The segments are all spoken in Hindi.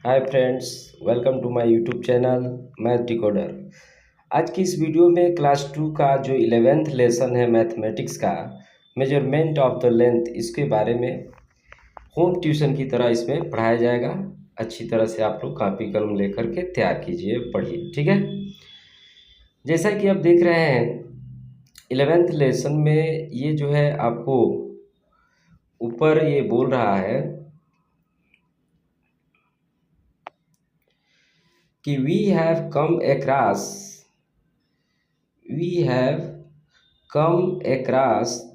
Hi friends, welcome to my YouTube channel math decoder. आज की इस वीडियो में क्लास 2 का जो 11th लेसन है मैथमेटिक्स का मेजरमेंट ऑफ द लेंथ, इसके बारे में होम ट्यूशन की तरह इसमें पढ़ाया जाएगा। अच्छी तरह से आप लोग कॉपी कलम लेकर के तैयार कीजिए, पढ़िए, ठीक है। जैसा कि आप देख रहे हैं 11th लेसन में ये जो है आपको ऊपर ये बोल रहा है कि we have come across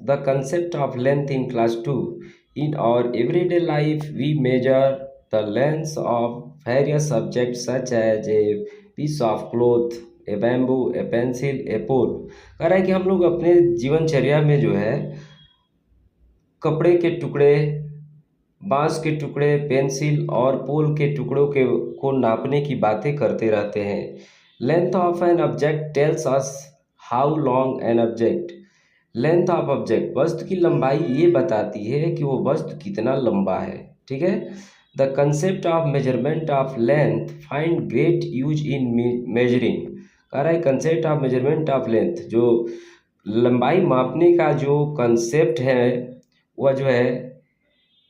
the concept of length in class 2. In our everyday life, we measure the lengths of various objects such as a piece of cloth, a bamboo, a pencil, a pole. कह रहा है कि हम लोग अपने जीवनचर्या में जो है कपड़े के टुकड़े, बांस के टुकड़े, पेंसिल और पोल के टुकड़ों के को नापने की बातें करते रहते हैं। Length of an object tells us how long an object. Length of object, वस्तु की लंबाई ये बताती है कि वो वस्तु कितना लंबा है, ठीक है। The concept of measurement of length find great use in measuring. कह रहा है concept of measurement of length, जो लंबाई मापने का जो कंसेप्ट है वह जो है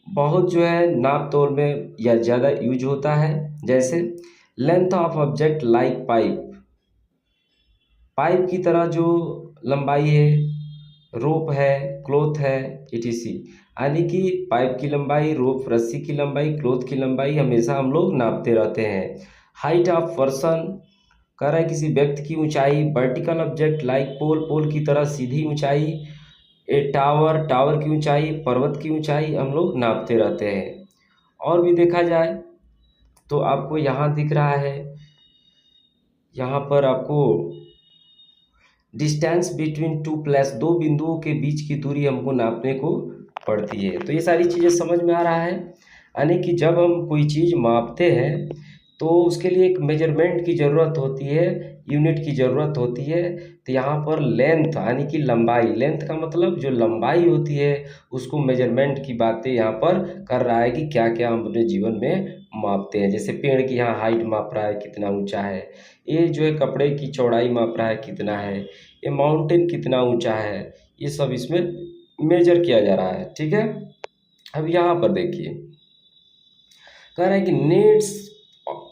बहुत जो है नाप तोल में या ज़्यादा यूज होता है। जैसे length of object like pipe, pipe की तरह जो लंबाई है, रोप है, क्लोथ है, इटीसी। यानी कि पाइप की लंबाई, रोप रस्सी की लंबाई, क्लोथ की लंबाई हमेशा हम लोग नापते रहते हैं। हाइट ऑफ पर्सन, कह रहा है किसी व्यक्ति की ऊंचाई। वर्टिकल ऑब्जेक्ट लाइक पोल, पोल की तरह सीधी ऊंचाई। ए टावर, टावर की ऊंचाई, पर्वत की ऊंचाई हम लोग नापते रहते हैं। और भी देखा जाए तो आपको यहाँ दिख रहा है, यहाँ पर आपको डिस्टेंस बिटवीन टू प्लेस, दो बिंदुओं के बीच की दूरी हमको नापने को पड़ती है। तो ये सारी चीज़ें समझ में आ रहा है। यानी कि जब हम कोई चीज़ मापते हैं तो उसके लिए एक मेजरमेंट की ज़रूरत होती है, यूनिट की ज़रूरत होती है। तो यहाँ पर लेंथ यानी कि लंबाई, लेंथ का मतलब जो लंबाई होती है उसको मेजरमेंट की बातें यहाँ पर कर रहा है कि क्या क्या हम अपने जीवन में मापते हैं। जैसे पेड़ की यहाँ हाइट माप रहा है कितना ऊंचा है, ये जो है कपड़े की चौड़ाई माप रहा है कितना है, ये माउंटेन कितना ऊंचा है, ये सब इसमें मेजर किया जा रहा है, ठीक है। अब यहाँ पर देखिए कह रहा है कि needs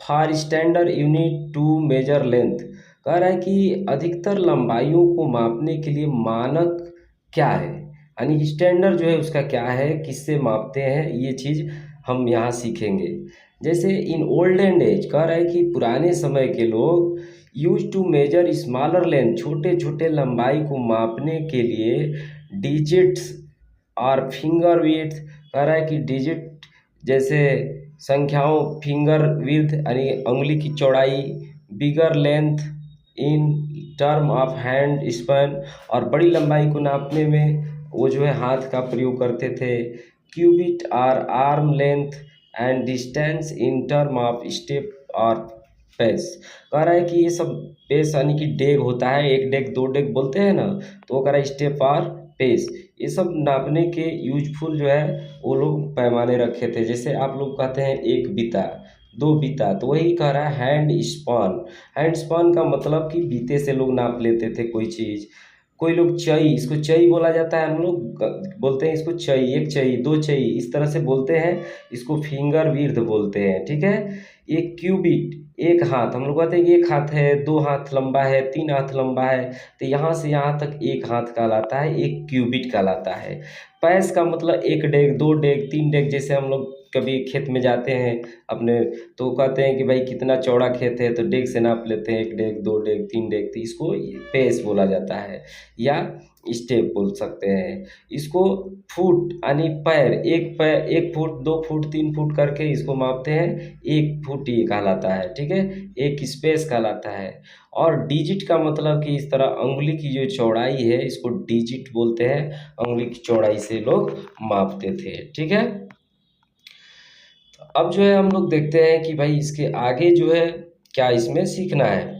for standard unit to measure length. कह रहा है कि अधिकतर लंबाइयों को मापने के लिए मानक क्या है, यानी स्टैंडर्ड जो है उसका क्या है, किससे मापते हैं, ये चीज़ हम यहाँ सीखेंगे। जैसे इन ओल्ड एंड एज, कह रहा है कि पुराने समय के लोग use to measure smaller length, छोटे छोटे लंबाई को मापने के लिए डिजिट्स और फिंगर विड्थ। कह रहा है कि डिजिट जैसे संख्याओं, फिंगर विड्थ यानी उंगली की चौड़ाई, bigger length in term of hand span, और बड़ी लंबाई को नापने में वो जो है हाथ का प्रयोग करते थे। क्यूबिट और arm length and distance in term of step और पेस। कह रहा है कि ये सब पेस यानी कि डेग होता है, एक डेग दो डेग बोलते हैं ना, तो वो कह रहा है स्टेप और पेस, ये सब नापने के यूजफुल जो है वो लोग पैमाने रखे थे। जैसे आप लोग कहते हैं एक बीता, दो बीता, तो वही कह रहा है हैंड स्पान। हैंड स्पान का मतलब कि बीते से लोग नाप लेते थे कोई चीज़। कोई लोग चई, इसको चई बोला जाता है, हम लोग बोलते हैं इसको चई, एक चई, दो चई, इस तरह से बोलते हैं। इसको फिंगर विड्थ बोलते हैं, ठीक है। एक क्यूबिट, एक हाथ, हम लोग कहते हैं कि एक हाथ है, दो हाथ लंबा है, तीन हाथ लंबा है, तो यहाँ से यहाँ तक एक हाथ कहलाता है, एक क्यूबिट कहलाता है। पैस का मतलब एक डेग, दो डेग, तीन डेग। जैसे हम लोग कभी खेत में जाते हैं अपने, तो कहते हैं कि भाई कितना चौड़ा खेत है, तो डेग से नाप लेते हैं, एक डेग, दो डेग, तीन डेग, तो इसको पेस बोला जाता है या स्टेप बोल सकते हैं। इसको फुट यानी पैर, एक फुट, दो फुट, तीन फुट करके इसको मापते हैं, एक फुट ये कहलाता है, ठीक है, एक स्पेस कहलाता है। और डिजिट का मतलब कि इस तरह उंगली की जो चौड़ाई है इसको डिजिट बोलते हैं, उंगली की चौड़ाई से लोग मापते थे, ठीक है। अब जो है हम लोग देखते हैं कि भाई इसके आगे जो है क्या इसमें सीखना है।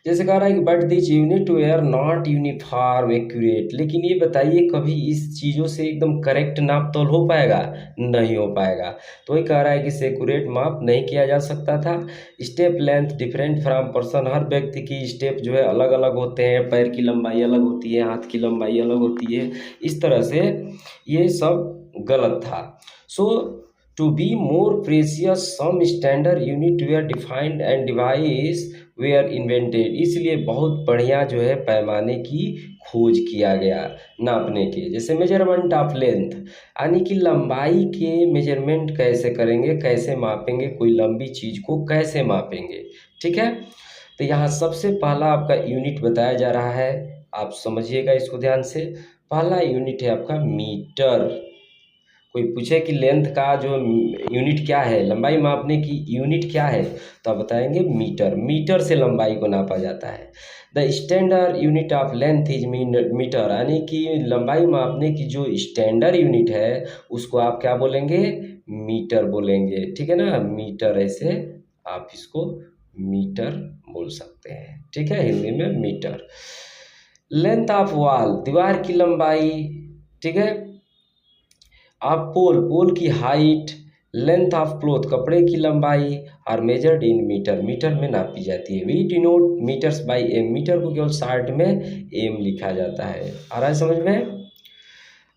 जैसे कह रहा है कि but this unit were not uniform accurate, लेकिन ये बताइए कभी इस चीज़ों से एकदम करेक्ट नाप तोल हो पाएगा? नहीं हो पाएगा। तो वही कह रहा है कि इसे एक्यूरेट माप नहीं किया जा सकता था। Step length different from person, हर व्यक्ति की स्टेप जो है अलग अलग होते हैं, पैर की लंबाई अलग होती है, हाथ की लंबाई अलग होती है, इस तरह से ये सब गलत था। So to be more precious some standard unit were defined and device were invented, इसलिए बहुत बढ़िया जो है पैमाने की खोज किया गया नापने के। जैसे मेजरमेंट ऑफ लेंथ, यानी कि लंबाई के मेजरमेंट कैसे करेंगे, कैसे मापेंगे, कोई लंबी चीज़ को कैसे मापेंगे, ठीक है। तो यहाँ सबसे पहला आपका यूनिट बताया जा रहा है, आप समझिएगा इसको ध्यान से। पहला यूनिट है आपका मीटर। कोई पूछे कि लेंथ का जो यूनिट क्या है, लंबाई मापने की यूनिट क्या है, तो आप बताएंगे मीटर। मीटर से लंबाई को नापा जाता है। The standard unit of length is metre, यानी कि लंबाई मापने की जो स्टैंडर्ड यूनिट है उसको आप क्या बोलेंगे? मीटर बोलेंगे, ठीक है ना। मीटर, ऐसे आप इसको मीटर बोल सकते हैं, ठीक है, हिंदी में मीटर। लेंथ ऑफ वॉल, दीवार की लंबाई, ठीक है। आप पोल की हाइट, लेंथ ऑफ क्लोथ, कपड़े की लंबाई, और मेजर्ड इन मीटर, मीटर में नापी जाती है। We denote metres by M, metre को केवल शॉर्ट में एम लिखा जाता है। आ रहा है समझ में?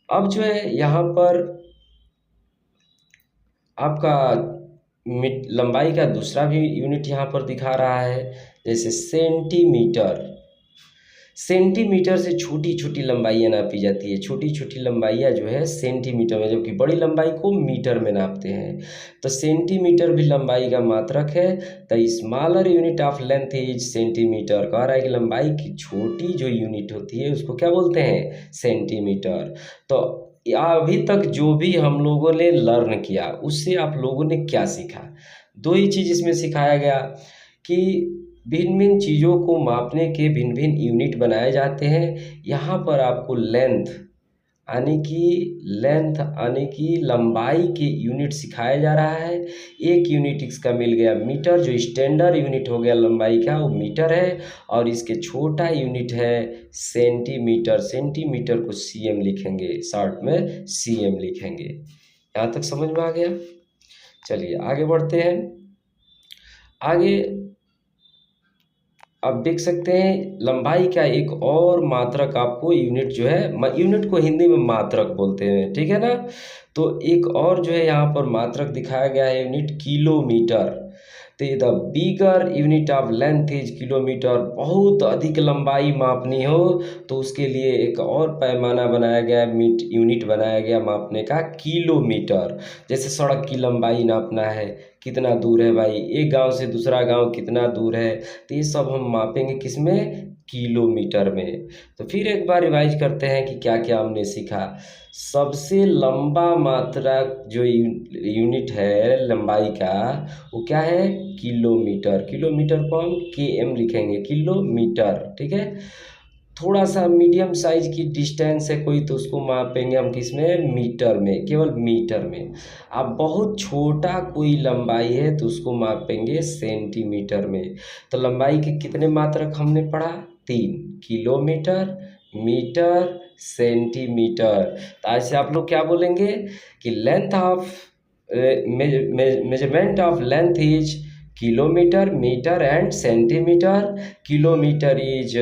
अब जो है यहाँ पर आपका लंबाई का दूसरा भी यूनिट यहाँ पर दिखा रहा है, जैसे सेंटीमीटर। सेंटीमीटर से छोटी छोटी लंबाइयाँ नापी जाती है, छोटी छोटी लंबाइयाँ जो है सेंटीमीटर में, जबकि बड़ी लंबाई को मीटर में नापते हैं। तो सेंटीमीटर भी लंबाई का मात्रक है। The smaller unit of length is centimetre, कह रहा है कि लंबाई की छोटी जो यूनिट होती है उसको क्या बोलते हैं? सेंटीमीटर। तो अभी तक जो भी हम लोगों ने लर्न किया उससे आप लोगों ने क्या सीखा? दो ही चीज़ इसमें सिखाया गया कि भिन्न भिन्न चीज़ों को मापने के भिन्न भिन्न यूनिट बनाए जाते हैं। यहाँ पर आपको लेंथ यानी कि लंबाई के यूनिट सिखाया जा रहा है। एक यूनिट इसका मिल गया मीटर, जो स्टैंडर्ड यूनिट हो गया लंबाई का वो मीटर है, और इसके छोटा यूनिट है सेंटीमीटर। सेंटीमीटर को सीएम लिखेंगे, शॉर्ट में सीएम लिखेंगे। यहाँ तक समझ में आ गया? चलिए आगे बढ़ते हैं। आगे आप देख सकते हैं लंबाई का एक और मात्रक आपको यूनिट जो है, यूनिट को हिंदी में मात्रक बोलते हैं, ठीक है ना। तो एक और जो है यहाँ पर मात्रक दिखाया गया है यूनिट किलोमीटर। तो the bigger unit of length is kilometre, बहुत अधिक लंबाई मापनी हो तो उसके लिए एक और पैमाना बनाया गया, यूनिट बनाया गया मापने का, किलोमीटर। जैसे सड़क की लंबाई नापना है, कितना दूर है भाई, एक गांव से दूसरा गांव कितना दूर है, तो ये सब हम मापेंगे किसमें? किलोमीटर में। तो फिर एक बार रिवाइज करते हैं कि क्या क्या हमने सीखा। सबसे लंबा मात्रा जो यूनिट है लंबाई का वो क्या है? किलोमीटर। किलोमीटर को हम KM लिखेंगे, किलोमीटर, ठीक है। थोड़ा सा मीडियम साइज की डिस्टेंस है कोई तो उसको मापेंगे हम किसमें? मीटर में, केवल मीटर में। अब बहुत छोटा कोई लंबाई है तो उसको मापेंगे सेंटीमीटर में। तो लंबाई के कितने मात्रक हमने पढ़ा? 3, किलोमीटर, मीटर, सेंटीमीटर। तो ऐसे आप लोग क्या बोलेंगे कि length of measurement of length is kilometre, metre and centimetre. Kilometre is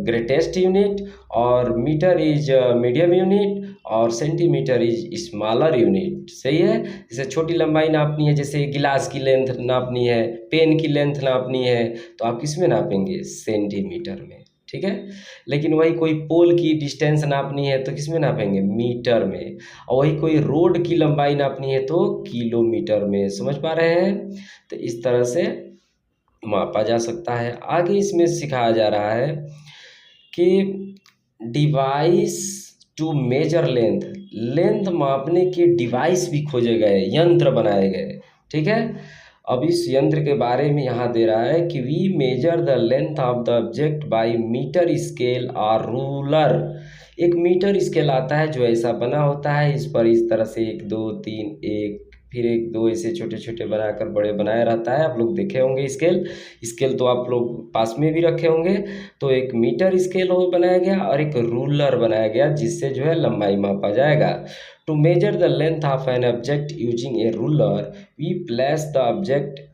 greatest unit, और मीटर इज मीडियम यूनिट, और सेंटीमीटर इज स्मॉलर यूनिट। सही है। जैसे छोटी लंबाई नापनी है, जैसे गिलास की लेंथ नापनी है, पेन की लेंथ नापनी है, तो आप किस में नापेंगे? सेंटीमीटर में, ठीक है। लेकिन वही कोई पोल की डिस्टेंस नापनी है तो किस में नापेंगे? मीटर में। और वही कोई रोड की लंबाई नापनी है तो किलोमीटर में। समझ पा रहे हैं? तो इस तरह से मापा जा सकता है। आगे इसमें सिखाया जा रहा है कि device to measure length, length मापने के डिवाइस भी खोजे गए, यंत्र बनाए गए, ठीक है। अब इस यंत्र के बारे में यहाँ दे रहा है कि we measure the length of the object by metre scale और रूलर। एक मीटर स्केल आता है जो ऐसा बना होता है, इस पर इस तरह से 1 2 3 1 फिर एक दो ऐसे छोटे छोटे बनाकर बड़े बनाया रहता है। आप लोग देखे होंगे स्केल, स्केल तो आप लोग पास में भी रखे होंगे। तो एक मीटर स्केल हो बनाया गया और एक रूलर बनाया गया जिससे जो है लंबाई मापा जाएगा। To measure the length of an object using a ruler, we place the object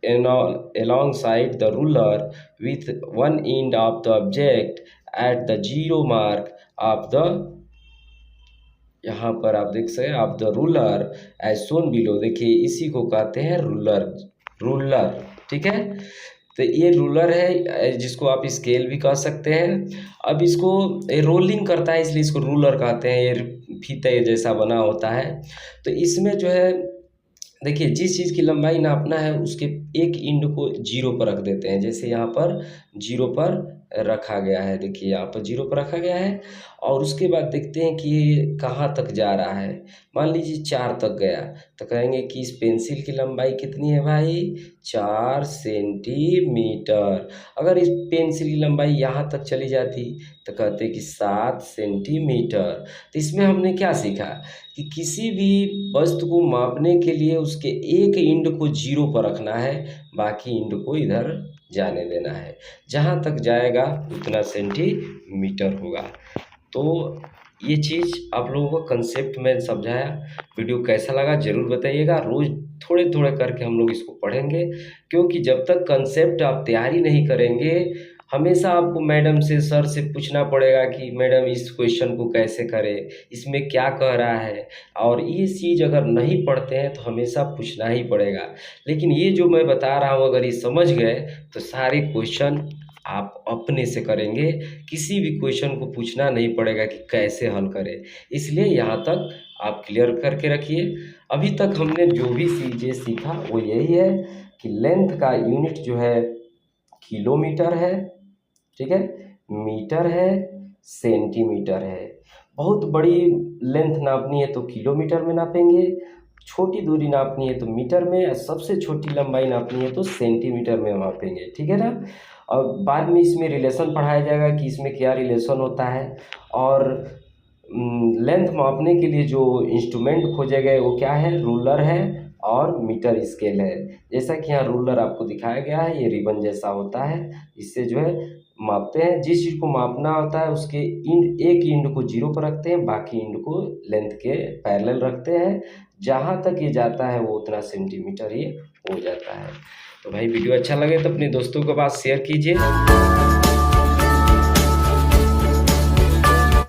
alongside the ruler with one end of the object at the zero mark of the, यहाँ पर आप देख सकते हैं, of the ruler as shown below. देखिए इसी को कहते हैं रूलर, रूलर, ठीक है। तो ये रूलर है जिसको आप स्केल भी कह सकते हैं। अब इसको रोलिंग करता है इसलिए इसको रूलर कहते हैं। ये फीते जैसा बना होता है। तो इसमें जो है देखिए जिस चीज़ की लंबाई नापना है उसके एक इंड को जीरो पर रख देते हैं। जैसे यहाँ पर जीरो पर रखा गया है, देखिए यहाँ पर जीरो पर रखा गया है। और उसके बाद देखते हैं कि ये कहाँ तक जा रहा है। मान लीजिए 4 तक गया तो कहेंगे कि इस पेंसिल की लंबाई कितनी है भाई, 4 सेंटीमीटर। अगर इस पेंसिल की लंबाई यहाँ तक चली जाती तो कहते कि 7 सेंटीमीटर। तो इसमें हमने क्या सीखा कि किसी भी वस्तु को मापने के लिए उसके एक इंड को जीरो पर रखना है, बाकी इंड को इधर जाने देना है। जहाँ तक जाएगा उतना सेंटीमीटर होगा। तो ये चीज़ आप लोगों को कंसेप्ट में समझाया। वीडियो कैसा लगा ज़रूर बताइएगा। रोज़ थोड़े थोड़े करके हम लोग इसको पढ़ेंगे, क्योंकि जब तक कंसेप्ट आप तैयारी नहीं करेंगे हमेशा आपको मैडम से सर से पूछना पड़ेगा कि मैडम इस क्वेश्चन को कैसे करें, इसमें क्या कह रहा है। और ये चीज़ अगर नहीं पढ़ते हैं तो हमेशा पूछना ही पड़ेगा। लेकिन ये जो मैं बता रहा हूँ अगर ये समझ गए तो सारे क्वेश्चन आप अपने से करेंगे। किसी भी क्वेश्चन को पूछना नहीं पड़ेगा कि कैसे हल करें। इसलिए यहाँ तक आप क्लियर करके रखिए। अभी तक हमने जो भी चीज़ें सीखा वो यही है कि लेंथ का यूनिट जो है किलोमीटर है, ठीक है, मीटर है, सेंटीमीटर है। बहुत बड़ी लेंथ नापनी है तो किलोमीटर में नापेंगे, छोटी दूरी नापनी है तो मीटर में, और सबसे छोटी लंबाई नापनी है तो सेंटीमीटर में मापेंगे, ठीक है ना। और बाद में इसमें रिलेशन पढ़ाया जाएगा कि इसमें क्या रिलेशन होता है। और लेंथ मापने के लिए जो इंस्ट्रूमेंट खोजे गए वो क्या है, रूलर है और मीटर स्केल है। जैसा कि यहाँ रूलर आपको दिखाया गया है, ये रिबन जैसा होता है, इससे जो है मापते हैं। जिस चीज़ को मापना होता है उसके एक इंड को जीरो पर रखते हैं, बाकी इंड को लेंथ के पैरेलल रखते हैं। जहाँ तक ये जाता है वो उतना सेंटीमीटर ये हो जाता है। तो भाई वीडियो अच्छा लगे तो अपने दोस्तों के पास शेयर कीजिए।